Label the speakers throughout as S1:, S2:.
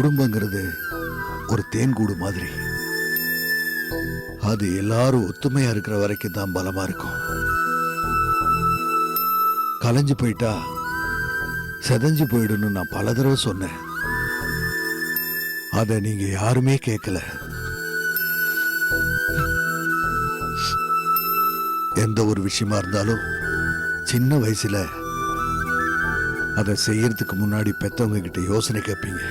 S1: குடும்பங்கிறது ஒரு தேன்கூடு மாதிரி. அது எல்லாரும் ஒத்துமையா இருக்கிற வரைக்கும் தான் பலமா இருக்கும். கலைஞ்சு போயிட்டா செதஞ்சு போயிடுன்னு நான் பல தடவை சொன்னேன். அத நீங்க யாருமே கேட்கல. எந்த ஒரு விஷயமா இருந்தாலும் சின்ன வயசுல அதை செய்யறதுக்கு முன்னாடி பெத்தவங்க கிட்ட யோசனை கேட்பீங்க.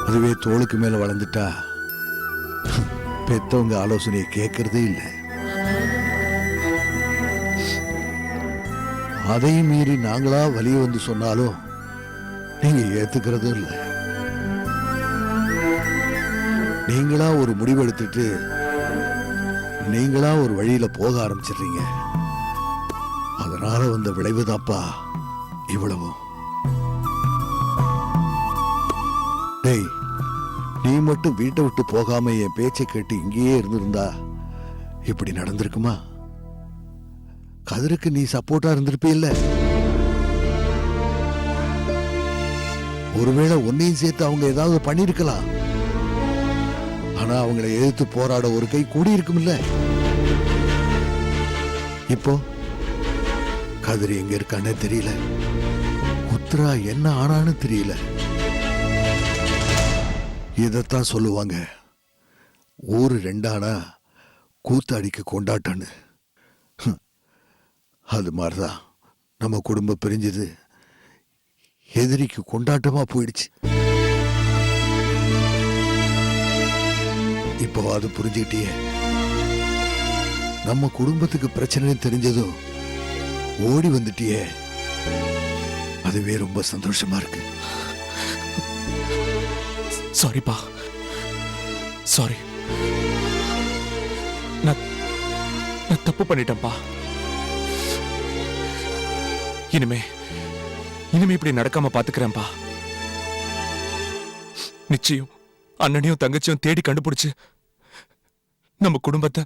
S1: அதுவே தோளுக்கு மேல வளர்ந்துட்டா பெத்தவங்க ஆலோசனையை கேட்கறதே இல்லை. அதையும் மீறி நாங்களா வலிய வந்து சொன்னாலும் நீங்க ஏத்துக்கிறதும் இல்லை. நீங்களா ஒரு முடிவு எடுத்துட்டு நீங்களா ஒரு வழியில போக ஆரம்பிச்சிடுறீங்க. அதனால வந்த விளைவுதாப்பா இவ்வளவு. டேய், நீ மட்டும் வீட்டை விட்டு போகாம என் பேச்சை கேட்டு இங்கேயே இருந்திருந்தா இப்படி நடந்திருக்குமா? கதிருக்கு நீ சப்போர்ட்டா இருந்திருப்பீல்ல. ஒருவேளை உன்னையும் சேர்த்து அவங்க ஏதாவது பண்ணிருக்கலாம். ஆனா அவங்களை எதிர்த்து போராட ஒரு கை கூடி இருக்கும்ல. இப்போ கதிரி எங்க இருக்கானே தெரியல. உத்ரா என்ன ஆனான்னு தெரியல. இதத்தான் சொல்லுவாங்க, ஊரு ரெண்டானா கூத்தாடிக்கு கொண்டாட்டன்னு. அது மாதிரிதான் நம்ம குடும்பம் பிரிஞ்சது எதிரிக்கு கொண்டாட்டமா போயிடுச்சு. இப்போ அது புரிஞ்சுக்கிட்டியே. நம்ம குடும்பத்துக்கு பிரச்சனை தெரிஞ்சதும் ஓடி வந்துட்டியே. அதுவே ரொம்ப சந்தோஷமா இருக்கு.
S2: சாரிப்பா, சாரி. நான் தப்பு பண்ணிட்டேன்ப்பா. இனிமே இப்படி நடக்காம பாத்துக்கிறேன்ப்பா. நிச்சயம் அண்ணனையும் தங்கச்சியும் தேடி கண்டுபிடிச்சு நம்ம குடும்பத்தை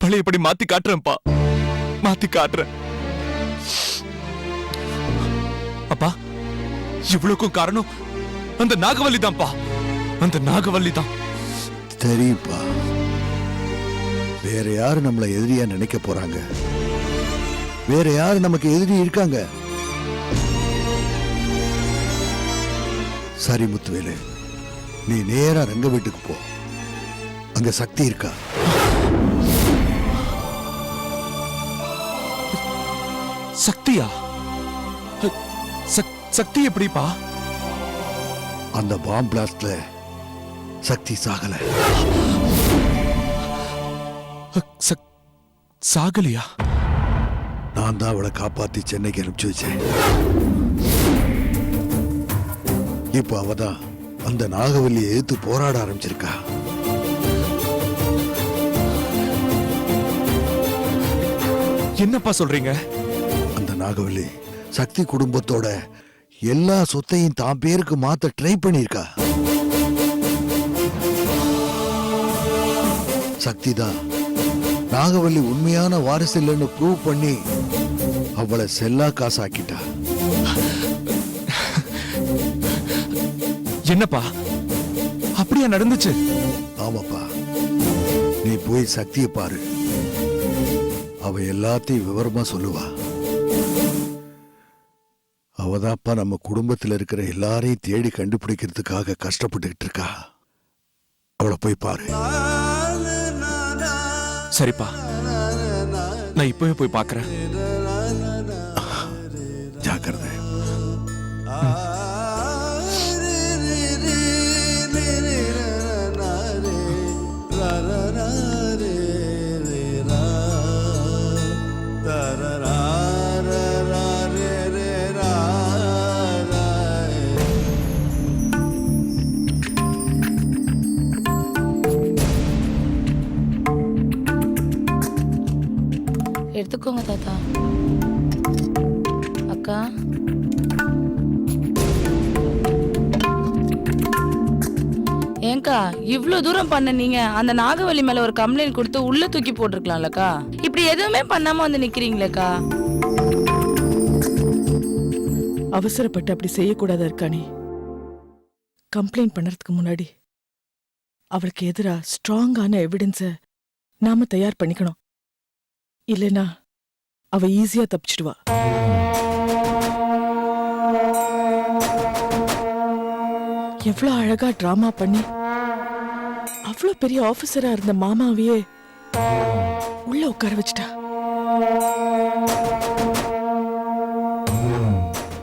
S2: பழையபடி மாத்தி காட்டுறேன்ப்பா, மாத்தி காட்டுறேன். அப்பா, இவ்வளவுக்கும் காரணம் அந்த நாகவல்லி தான்ப்பா, அந்த நாகவல்லி தான்.
S1: தெரியுப்பா, வேற யாரு நம்மளை எதிரியா நினைக்க போறாங்க? வேற யாரு நமக்கு எதிரி இருக்காங்க? சரி முத்துவேலு, நீ நேரா ரங்க வீட்டுக்கு போ. அங்க சக்தி இருக்கா.
S2: சக்தியா? சக்தி எப்படிப்பா?
S1: அந்த பாம் பிளாஸ்ட்ல சக்தி சாகல.
S2: சாகலியா?
S1: நான் தான் அவளை காப்பாத்தி சென்னைக்கு அனுப்பிச்சு வச்சேன். இப்ப அவதான் அந்த நாகவல்லியை எதிர்த்து போராட ஆரம்பிச்சிருக்கா.
S2: என்னப்பா சொல்றீங்க?
S1: அந்த நாகவல்லி சக்தி குடும்பத்தோட எல்லா சொத்தையும் தான் பேருக்கு மாத்த ட்ரை பண்ணிருக்கா. சக்தி தான் நாகவல்லி உண்மையான வாரிசு இல்லைன்னு ப்ரூவ் பண்ணி அவளை செல்லா காசாக்கிட்டா.
S2: என்னப்பா, அப்படியா நடந்துச்சு?
S1: ஆமாப்பா, நீ போய் சக்தியை பாரு. அவ எல்லாத்தையும் விவரமா சொல்லுவா. அவதாப்பா நம்ம குடும்பத்தில் இருக்கிற எல்லாரையும் தேடி கண்டுபிடிக்கிறதுக்காக கஷ்டப்பட்டுக்கிட்டு இருக்கா. அவளை போய் பாரு.
S2: சரிப்பா, நான் இப்பவே போய் பார்க்கறேன்.
S1: ஜாக்கிரதை.
S3: எடுத்துக்கோங்க தாத்தா. அக்கா, ஏங்கா இவ்ளோ தூரம் பண்ண நீங்க அந்த நாகவல்லி மேல ஒரு கம்ப்ளைண்ட் கொடுத்து உள்ள தூக்கி போட்டிருக்கலாம்லக்கா. இப்படி எதுவுமே பண்ணாம வந்து நிக்கிறீங்களேக்கா.
S4: அவசரப்பட்டு அப்படி செய்யக்கூடாது இருக்கானே. கம்ப்ளைண்ட் பண்ணறதுக்கு முன்னாடி அவளுக்கு எதிரா ஸ்ட்ராங்கான எவிடன்ஸ நாம தயார் பண்ணிக்கணும். இல்லனா அவ ஈஸியா தப்பிச்சிடுவா. எவ்வளவு அழகா டிராமா பண்ணி அவ்வளவு பெரிய ஆபீசரா இருந்த மாமாவையே உள்ள உட்கார வச்சிட்டா.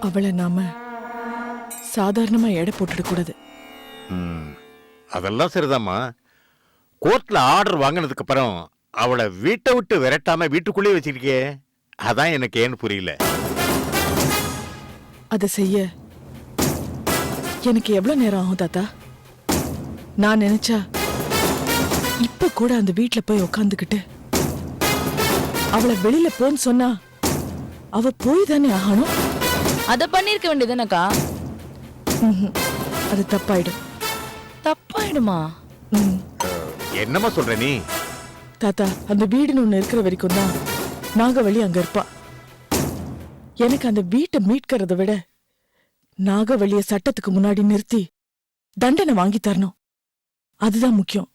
S4: அவளை நாம சாதாரணமா எடை போட்டுட கூடாது.
S5: அதெல்லாம் சரிதாம்மா. கோர்ட்ல ஆர்டர் வாங்கினதுக்கு அப்புறம் அவளை வீட்டை விட்டு விரட்டாம வீட்டுக்குள்ளேயே வச்சிருக்கே, அதான் எனக்கு ஏன்னு புரியல.
S4: அதை செய்ய எனக்கு எவ்வளவு நேரம் ஆகும் தாத்தா? நான் நினைச்சா இப்ப கூட அந்த வீட்ல போய் உக்காந்துக்கிட்டு அவளை வெளியில போன்னு சொன்னா அவ போய் தானே ஆகணும்.
S3: அத பண்ணிருக்க வேண்டியதுனக்கா.
S4: அது தப்பாயிடும்.
S3: தப்பாயிடுமா?
S5: என்னம்மா சொல்ற நீ?
S4: தாத்தா, அந்த வீடுன்னு ஒண்ணு இருக்கிற வரைக்கும் தான் நாகவள்ளி அங்க இருப்பா. எனக்கு அந்த வீட்டை மீட்கிறத விட நாகவள்ளிய சட்டத்துக்கு முன்னாடி நிறுத்தி தண்டனை வாங்கி தரணும். அதுதான் முக்கியம்.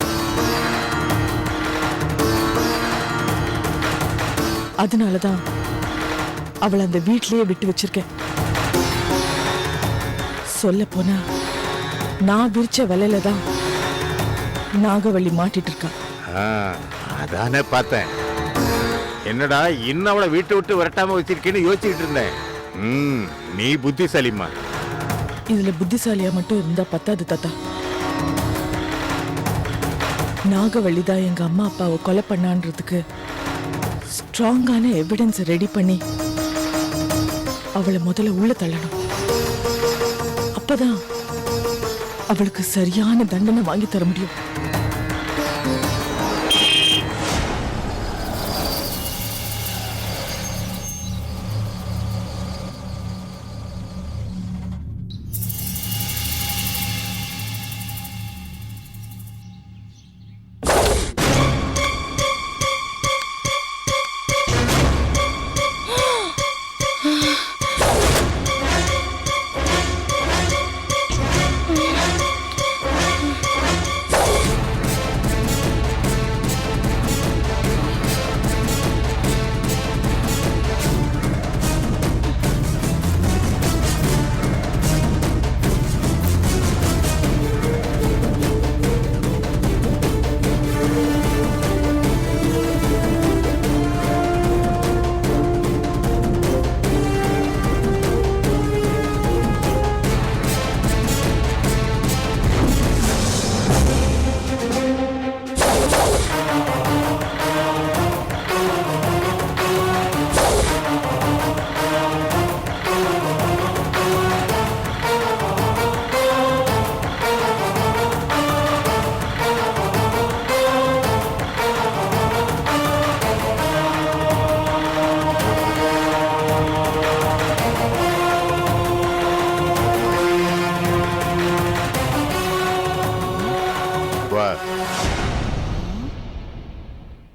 S4: அதனாலதான் அவளை அந்த வீட்லயே விட்டு வச்சிருக்கேன். சொல்ல போனா நான் விரிச்ச வலையில தான் நாகவள்ளி மாட்டிட்டு இருக்கா.
S5: அதானே பார்த்தேன். என்னடா இன்னும் அவளை வீட்டை விட்டு விரட்டாம வச்சிருக்கேன்னு யோசிச்சுட்டு இருந்தேன். நீ புத்திசாலிமா.
S4: இதுல புத்திசாலியா மட்டும் இருந்தா பத்தாது தாத்தா. நாகவள்ளி தான் எங்க அம்மா அப்பாவை கொலை பண்ணான்றதுக்கு ஸ்ட்ராங்கான எவிடன்ஸ் ரெடி பண்ணி அவளை முதல்ல உள்ள தள்ளணும். அப்பதான் அவளுக்கு சரியான தண்டனை வாங்கி தர முடியும்.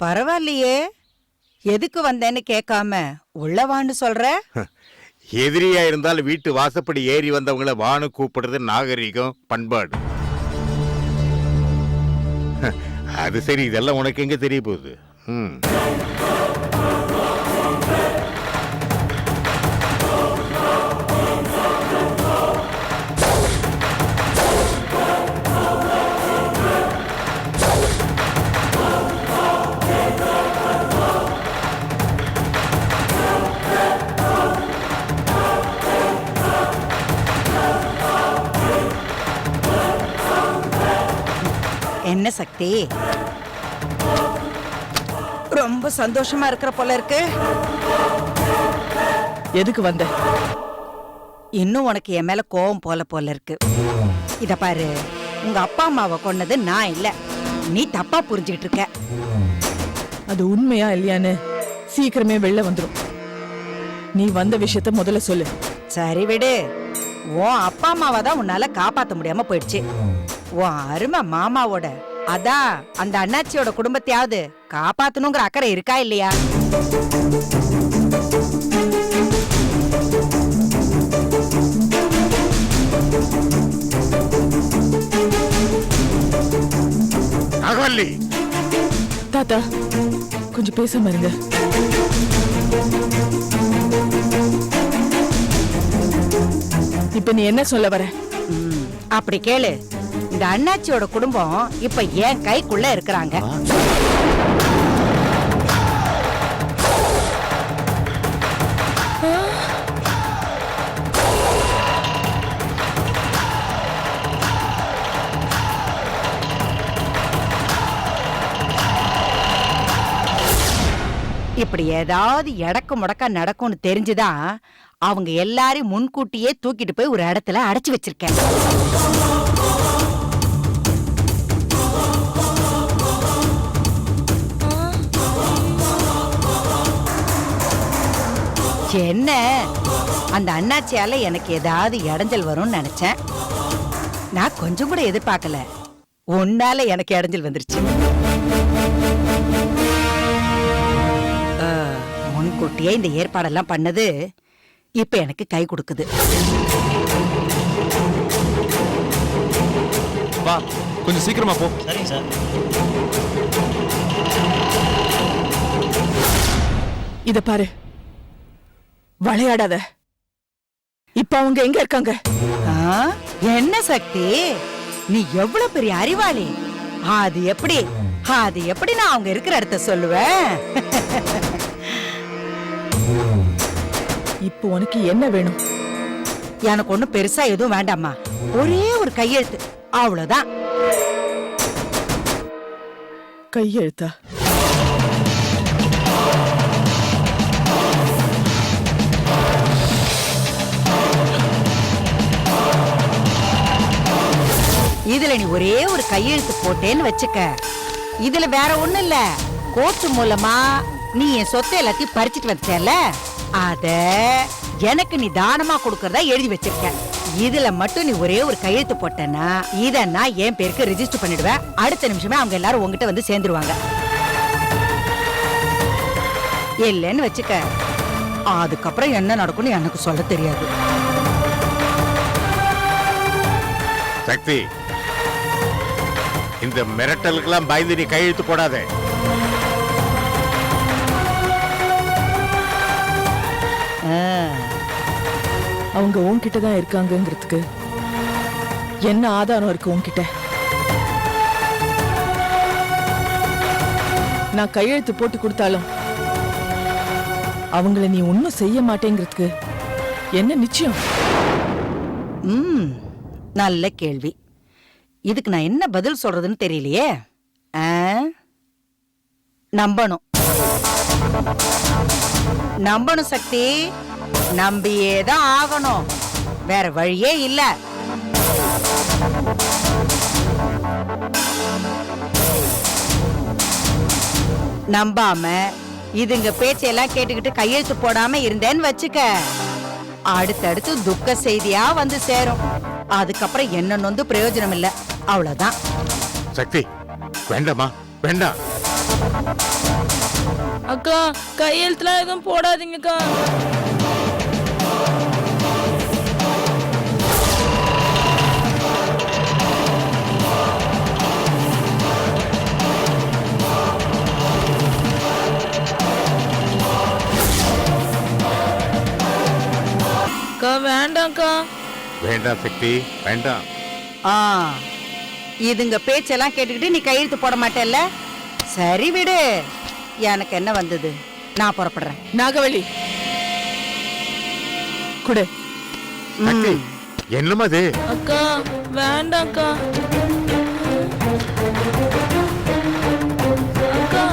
S6: பரவாயில்லையே, எதுக்கு வந்தேன்னு கேட்காம உள்ளவான்னு சொல்ற?
S5: எதிரியா இருந்தாலும் வீட்டு வாசப்படி ஏறி வந்தவங்கள வானு கூப்பிடுறது நாகரிகம், பண்பாடு. அது சரி, இதெல்லாம் உனக்கு எங்க தெரிய போகுது?
S6: என்ன சக்தி, ரொம்ப சந்தோஷமா இருக்கிற போல இருக்கு.
S4: எதுக்கு வந்த?
S6: இன்னும் உனக்கு என் மேல கோவம் போல இருக்கு. இத பாரு, உங்க அப்பா அம்மாவை கொன்னது நான் இல்ல, நீ தப்பா புரிஞ்சுக்கிட்டு இருக்க.
S4: அது உண்மையா இல்லையான்னு சீக்கிரமே வெளில வந்துரும். நீ வந்த விஷயத்த முதல்ல சொல்லு.
S6: சரி விடு, உன் அப்பா அம்மாவை தான் உன்னால காப்பாத்த முடியாம போயிடுச்சு. உன் அருமை மாமாவோட, அதான் அந்த அண்ணாச்சியோட குடும்பத்தையாவது காப்பாத்தணுங்கிற அக்கறை இருக்கா இல்லையா?
S5: நாகவல்லி
S4: தாத்தா கொஞ்சம் பேசாம இருங்க. இப்ப நீ என்ன சொல்ல வர?
S6: அப்படி கேளு. இந்த அண்ணாச்சியோட குடும்பம் இப்ப என் கைக்குள்ள இருக்கிறாங்க. இப்படி ஏதாவது எடக்கு முடக்கா நடக்கும்னு தெரிஞ்சுதான் அவங்க எல்லாரையும் முன்கூட்டியே தூக்கிட்டு போய் ஒரு இடத்துல அடைச்சு வச்சிருக்கேன். என்ன அந்த அண்ணாச்சியால எனக்கு ஏதாவது இடைஞ்சல் வரும்னு நினைச்சேன். நான் கொஞ்சம் கூட எதிர்பார்க்கல. உன்னால எனக்கு இடைஞ்சல் வந்துருச்சு. முன்கூட்டியே இந்த ஏற்பாடெல்லாம் பண்ணது இப்ப எனக்கு கை கொடுக்குது.
S2: வா கொஞ்சம் சீக்கிரமா போ.
S7: சரிங்க சார்.
S4: இத பாரு, விளையாடாத. இப்ப அவங்க எங்க இருக்காங்க?
S6: ஆ, என்ன சக்தி, நீ எவ்வளவு பெரிய அறிவாளி. அது எப்படி நான் அவங்க இருக்கிற இடத்த சொல்லுவேன்?
S4: இப்போ உனக்கு என்ன வேணும்?
S6: எனக்கு ஒண்ணும் பெருசா எதுவும் வேண்டாம்மா. ஒரே ஒரு கையெழுத்து, அவ்வளவுதான்.
S4: கையெழுத்தா?
S6: இதுல நீ ஒரே ஒரு கையெழுத்து போட்டேன்னு வச்சுக்க, இதுல வேற ஒண்ணு இல்ல. கோர்ட்டு மூலமா நீ என் சொத்தை எல்லாத்தையும் பறிச்சிட்டு வச்சல, அத எனக்கு நீ தானமா கொடுக்கறதா எழுதி வச்சிருக்க. இதுல மட்டும் நீ ஒரே ஒரு கையெழுத்து போட்டேன்னா இத நான் என் பேருக்கு ரெஜிஸ்டர் பண்ணிடுவேன். அடுத்த நிமிஷமே அவங்க எல்லாரும் உங்ககிட்ட வந்து சேர்ந்துருவாங்க. இல்லன்னு வச்சுக்க, அதுக்கப்புறம் என்ன நடக்கும்னு எனக்கு சொல்ல தெரியாது.
S5: சக்தி, இந்த மிரட்டலுக்கெல்லாம் பயந்து நீ கையெழுத்து போடாத.
S4: அவங்க உன்கிட்ட தான் இருக்காங்கங்கிறதுக்கு என்ன ஆதாரம் இருக்கு உன்கிட்ட? நான் கையெழுத்து போட்டு கொடுத்தாலும் அவங்கள நீ ஒன்னும் செய்ய மாட்டேங்கிறதுக்கு என்ன நிச்சயம்?
S6: நல்ல கேள்வி. இதுக்கு நான் என்ன பதில் சொல்றதுன்னு தெரியலையே. நம்பணும் சக்தி, நம்பியேதான் ஆகணும். வேற வழியே இல்ல. நம்பாம இதுங்க பேச்செல்லாம் கேட்டுக்கிட்டு கையெழுத்து போடாம இருந்தேன்னு வச்சுக்க, அடுத்தடுத்து துக்க செய்தியா வந்து சேரும். அதுக்கப்புறம் என்ன நொந்து பிரயோஜனம் இல்ல. அவ்வளவுதான்.
S5: சக்தி, வேண்டாமா, வேண்டாம்.
S3: அக்கா கையெழுத்துலாம் எதுவும் போடாதீங்கக்கா. வேண்டாம்க்கா.
S5: வேண்டாம் சக்தி, வேண்டாம்.
S6: இதுங்க பேச்செல்லாம் கேட்டுக்கிட்டு நீ கையெழுத்து போட மாட்டேல்ல? சரி விடு, எனக்கு என்ன வந்தது, நான் புறப்படுறேன்.
S4: நாகவள்ளி குடு.
S5: சக்தி, என்னமா அது?
S3: அக்கா வேண்டாம்க்கா. அக்கா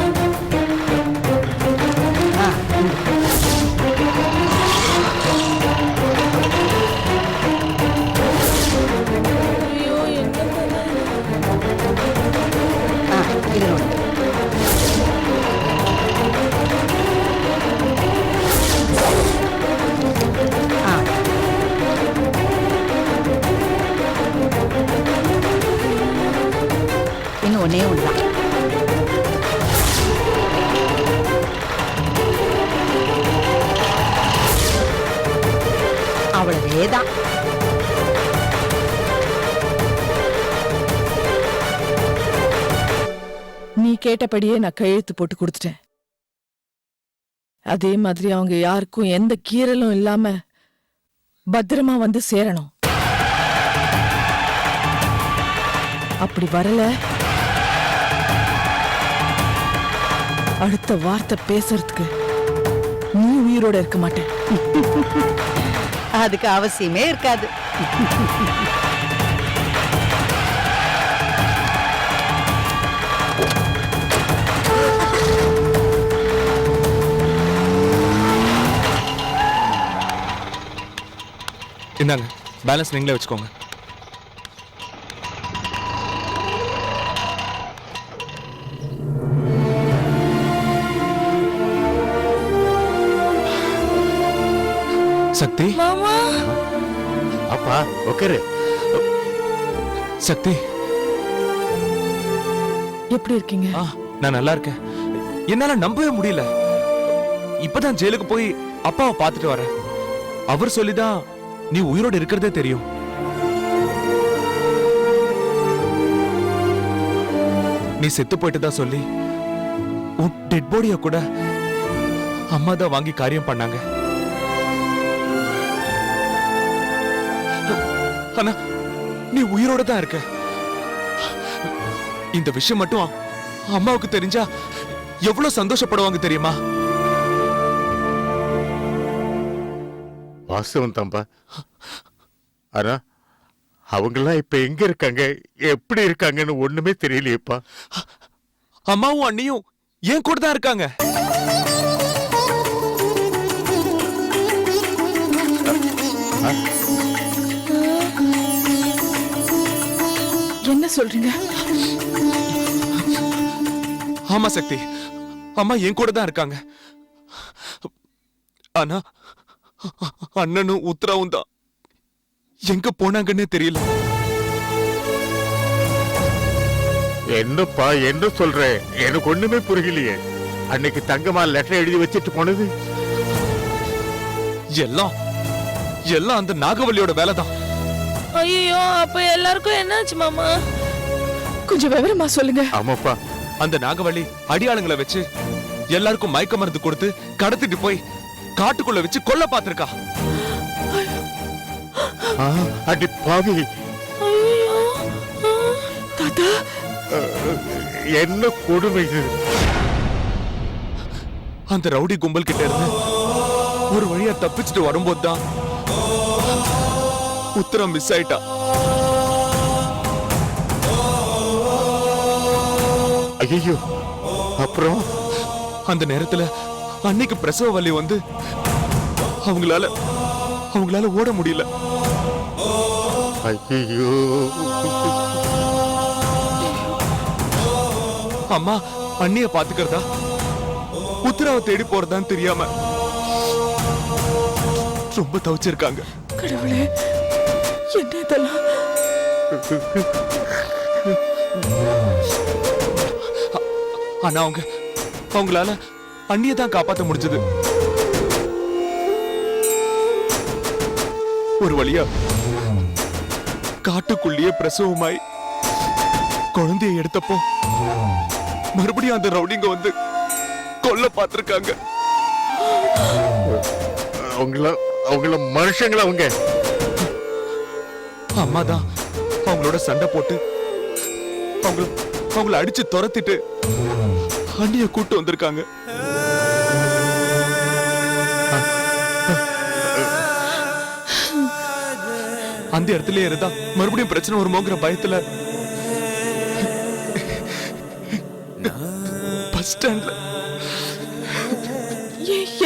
S6: இன்னும் ஒன்னே ஒண்ணுதான். அவ்வளவேதான்.
S4: கேட்டபடியே நான் கையெழுத்து போட்டு கொடுத்துட்டேன். அதே மாதிரி அவங்க யாருக்கும் எந்த கீறலும் இல்லாம பத்திரமா வந்து சேரணும். அப்படி வரல, அடுத்த வார்த்தை பேசுறதுக்கு நீ உயிரோட இருக்க மாட்டேன்.
S6: அதுக்கு அவசியமே இருக்காது.
S2: இந்தாங்க, பேலன்ஸ் நீங்களே வச்சுக்கோங்க. சக்தி,
S3: மாமா,
S5: அப்பா உட்காரு.
S2: சக்தி.
S4: எப்படி இருக்கீங்க?
S2: நான் நல்லா இருக்கேன். என்னால நம்பவே முடியல. இப்பதான் ஜெயிலுக்கு போய் அப்பாவை பார்த்துட்டு வரேன். அவர் சொல்லிதான் நீ உயிரோடு இருக்கிறதே தெரியும். நீ செத்து போயிட்டு தான் சொல்லி உன் டெட் பாடிய கூட அம்மா தான் வாங்கி காரியம் பண்ணாங்க. ஆனா நீ உயிரோட தான் இருக்க. இந்த விஷயம் மட்டும் அம்மாவுக்கு தெரிஞ்சா எவ்வளவு சந்தோஷப்படுவாங்க தெரியுமா?
S5: வாஸ்தவம் தான்பா. ஆனா அவங்கெல்லாம் இப்ப எங்க இருக்காங்க, எப்படி இருக்காங்கன்னு ஒண்ணுமே தெரியலையேப்பா.
S2: அம்மாவும் அண்ணியும் ஏன் கூட தான் இருக்காங்க.
S4: என்ன சொல்றீங்க?
S2: ஆமா சக்தி, அம்மா என் கூட தான் இருக்காங்க. ஆனா அண்ணனும் உத்தராவும் தான் எங்க போனாங்கன்னே தெரியல.
S5: என்னப்பா என்ன சொல்ற? எனக்கு ஒண்ணுமே புரியலையே. அன்னைக்கு தங்கம்மா லெட்டர் எழுதி வச்சிட்டு போனது
S2: எல்லாம் எல்லாம் அந்த நாகவல்லியோட வேலைதான்.
S3: ஐயோ, அப்ப எல்லாருக்கும் என்னாச்சு மாமா?
S4: கொஞ்சம் விவரமா சொல்லுங்க.
S5: ஆமாப்பா,
S2: அந்த நாகவல்லி அடியாளுங்களை வச்சு எல்லாருக்கும் மயக்க மருந்து கொடுத்து கடத்திட்டு போய் காட்டுக்குள்ள வச்சு கொல்ல பார்த்திருக்கா.
S5: அடி பாவி,
S4: தாத்தா
S5: என்ன கொடுமை இது!
S2: அந்த ரவுடி கும்பல் கிட்ட இருந்து ஒரு வழியா தப்பிச்சுட்டு வரும்போது தான் உத்தரம் மிஸ் ஆயிட்டா.
S5: ஐயோ, அப்புறம்
S2: அந்த நேரத்துல அன்னைக்கு பிரசவ வலி வந்து அவங்களால ஓட முடியல.
S5: ஐயோ,
S2: அம்மா அண்ணிய பாத்துக்கிறதா உத்தரவை தேடி போறதான்னு தெரியாம ரொம்ப தவிச்சிருக்காங்க.
S4: கடவுளே, என்ன இதெல்லாம்?
S2: ஆனா அவங்களால அண்ணியை தான் காப்பாத்த முடிஞ்சது. ஒரு வழியா காட்டுக்குள்ளேயே பிரசவமாய் குழந்தையை எடுத்தப்போ மறுபடியும் அந்த ரவுடிங்க வந்து கொல்ல பார்த்திருக்காங்க.
S5: அவங்கள மனுஷங்களா அவங்க?
S2: அம்மா தான் அவங்களோட சண்டை போட்டு அவங்கள அடிச்சு துரத்திட்டு அண்ணிய கூட்டு வந்திருக்காங்க. அந்த இடத்துல இருந்தா மறுபடியும் பிரச்சனை வருமோங்கிற பயத்துல பஸ் ஸ்டாண்ட்ல.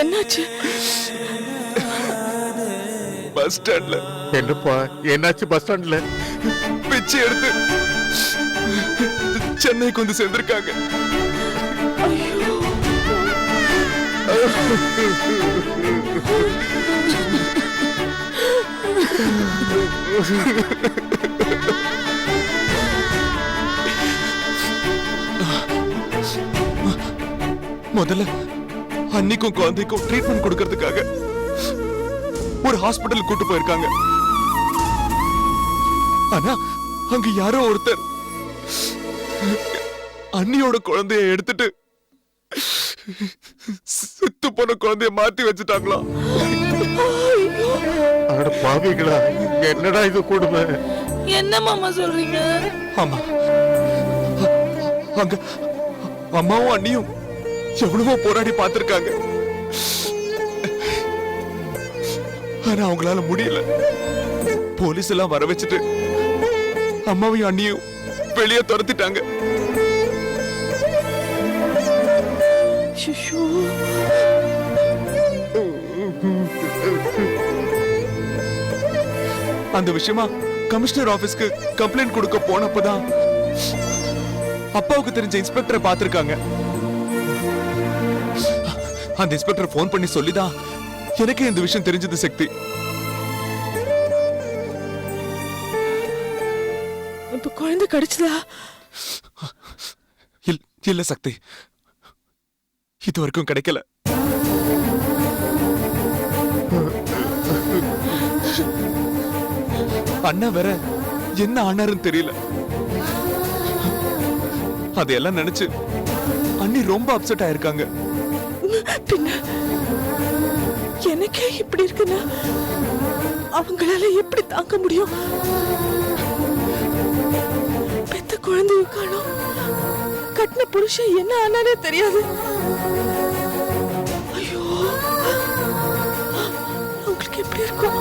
S4: என்னாச்சு?
S2: பஸ் ஸ்டாண்ட்ல
S5: என்னப்பா என்னாச்சு? பஸ் ஸ்டாண்ட்ல
S2: பிச்சை எடுத்து சென்னைக்கு வந்து சேர்ந்திருக்காங்க. முதல்ல அன்னிக்கும் குழந்தைக்கும் ட்ரீட்மெண்ட் கொடுக்கறதுக்காக ஒரு ஹாஸ்பிட்டல் கூட்டு போயிருக்காங்க. ஆனா அங்க யாரோ ஒருத்தர் அண்ணியோட குழந்தைய எடுத்துட்டு செத்து போன குழந்தைய மாத்தி வச்சுட்டாங்களா?
S5: அட பாவிகளா, என்னடா இது கொடுமை?
S3: என்ன மாமா சொல்றீங்க?
S2: ஆமா, அங்க அம்மாவும் அண்ணியும் எவ்வளவோ போராடி பார்த்திருக்காங்க. ஆனா அவங்களால முடியல. போலீஸ் எல்லாம் வர வச்சுட்டு அம்மாவையும் அண்ணியும் வெளியே துரத்திட்டாங்க.
S4: ஷுஷு.
S2: அந்த விஷயமா கமிஷனர் ஆபீஸ்க்கு கம்ப்ளைண்ட் கொடுக்க போனப்பதான் அப்பாவுக்கு தெரிஞ்ச இன்ஸ்பெக்டரை பார்த்திருக்காங்க. அந்த இன்ஸ்பெக்டர் போன் பண்ணி சொல்லிதான் எனக்கு இந்த விஷயம் தெரிஞ்சது சக்தி.
S4: இப்ப குழந்தை கிடைச்சதா?
S2: இல்ல சக்தி, இது வரைக்கும் கிடைக்கல. அண்ணா வேற என்ன ஆனாருன்னு தெரியல. அதையெல்லாம் நினைச்சு அண்ணி ரொம்ப அப்செட் ஆயிருக்காங்க.
S4: பின்ன எனக்கே இப்படி இருக்குன்னா அவங்களால எப்படி தாங்க முடியும்? பெத்த குழந்தையும் காணோம், கட்டின புருஷன் என்ன ஆனானே தெரியாது. ஐயோ, உங்களுக்கு எப்படி இருக்கும்?